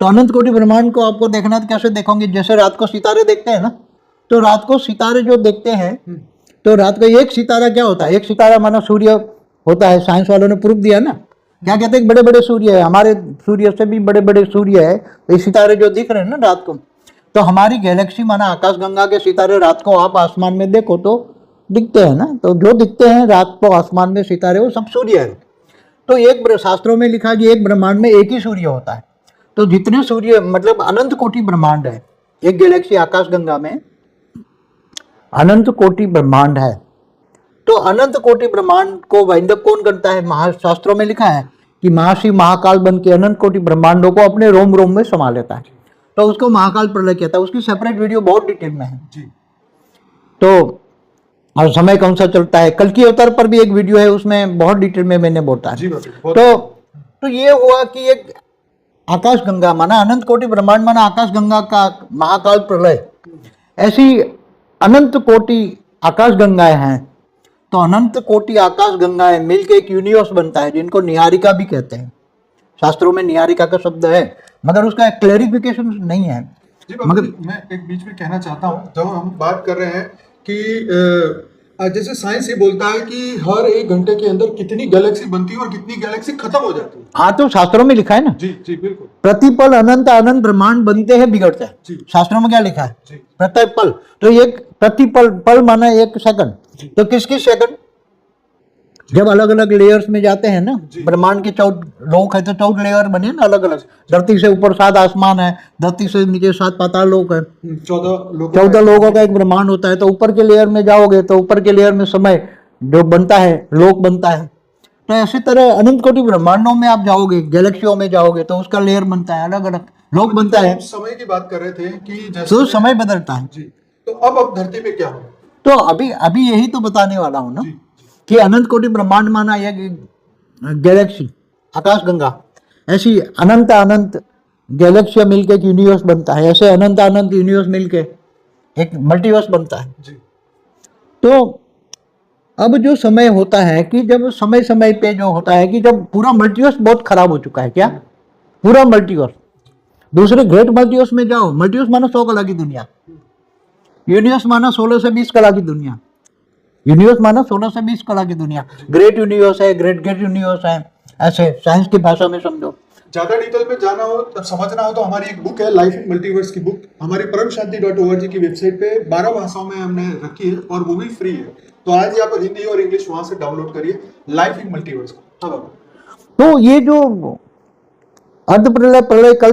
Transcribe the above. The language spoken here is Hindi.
तो अनंत कोटि ब्रह्मांड को आपको देखना है तो कैसे देखोगे? जैसे रात को सितारे देखते हैं ना, तो रात को सितारे जो देखते हैं, तो रात को एक सितारा क्या होता है? एक सितारा माना सूर्य होता है। साइंस वालों ने प्रूफ दिया ना, क्या कहते हैं? बड़े बड़े सूर्य है, हमारे सूर्य से भी बड़े बड़े सूर्य है। तो ये सितारे जो दिख रहे हैं ना रात को, तो हमारी गैलेक्सी माना आकाशगंगा के सितारे रात को आप आसमान में देखो तो दिखते हैं ना। तो जो दिखते हैं रात को आसमान में सितारे, वो सब सूर्य है। तो एक शास्त्रों में लिखा कि एक ब्रह्मांड में एक ही सूर्य होता है। तो जितने सूर्य मतलब अनंत कोटि ब्रह्मांड है, एक गैलेक्सी आकाशगंगा में अनंत कोटि ब्रह्मांड है। तो अनंत कोटि ब्रह्मांड को वैंडक कौन करता है? महाशास्त्रों में लिखा है कि महाशिव महाकाल बन के अनंत कोटि ब्रह्मांडों को अपने रोम रोम में समा लेता है। तो उसको महाकाल प्रलय कहता है। उसकी सेपरेट वीडियो बहुत डिटेल में है जी। तो और समय कौन सा चलता है, कल की अवतार पर भी एक वीडियो है, उसमें बहुत डिटेल में मैंने बोलता है। तो ये हुआ कि एक आकाशगंगा माना अनंत कोटि ब्रह्मांड माना आकाशगंगा का महाकाल प्रलय। ऐसी अनंत कोटि आकाशगंगाएं हैं। तो अनंत कोटि आकाशगंगाएं मिलकर एक यूनिवर्स बनता है, जिनको निहारिका भी कहते हैं। शास्त्रों में निहारिका का शब्द है, मगर उसका क्लैरिफिकेशन नहीं है। मगर मैं एक बीच में कहना चाहता हूँ, जब हम बात कर रहे हैं कि जैसे साइंस ये बोलता है कि हर 1 घंटे के अंदर कितनी गैलेक्सी बनती है और कितनी गैलेक्सी खत्म हो जाती है। हाँ, तो शास्त्रों में लिखा है ना। जी जी बिल्कुल। प्रतिपल अनंत अनंत ब्रह्मांड बनते हैं, बिगड़ते हैं। शास्त्रों में क्या लिखा है? प्रतिपल। तो एक प्रतिपल, पल माना 1 सेकंड। तो किस सेकंड? जब अलग अलग लेयर्स में जाते हैं ना, ब्रह्मांड के 14 लोक है, तो 14 लेयर बने ना अलग अलग। धरती से ऊपर 7 आसमान है, धरती से नीचे 7 पाताल लोक है, 14 लोगों का एक ब्रह्मांड होता है। तो ऊपर के लेयर में जाओगे तो ऊपर के लेयर में समय जो बनता है, लोक बनता है। तो ऐसी तरह अनंत कोटि ब्रह्मांडों में आप जाओगे, गैलेक्सियों में जाओगे, तो उसका लेयर बनता है, अलग अलग लोक बनता है। समय की बात कर रहे थे कि तो समय बदलता है जी। तो अब धरती पे क्या हो? तो अभी यही तो बताने वाला हूं ना कि अनंत कोटि ब्रह्मांड माना एक गैलेक्सी आकाशगंगा, ऐसी अनंत अनंत गैलेक्सियां मिलके एक यूनिवर्स बनता है। ऐसे अनंत अनंत यूनिवर्स मिलके एक मल्टीवर्स बनता है जी। तो अब जो समय होता है कि जब समय समय पे जो होता है कि जब पूरा मल्टीवर्स बहुत खराब हो चुका है, क्या पूरा मल्टीवर्स, दूसरे ग्रेट मल्टीवर्स में जाओ, मल्टीवर्स माना 100 कला की दुनिया, यूनिवर्स माना 16 से 20 कला की दुनिया, यूनिवर्स माना 16 से 20 कला की दुनिया। ग्रेट यूनिवर्स है, ग्रेट ग्रेट यूनिवर्स है, ऐसे साइंस की भाषा में समझो। ज्यादा डिटेल में जाना हो तब समझना हो तो हमारी एक बुक है लाइफ इन मल्टीवर्स की बुक, हमारी परमशांति.org की वेबसाइट पे 12 भाषाओं में हमने रखी है और वो भी फ्री है। तो आज यहाँ पर हिंदी और इंग्लिश वहां से डाउनलोड करिए लाइफ इन मल्टीवर्स को। तो ये जो अर्ध प्रलय प्रलय कल्प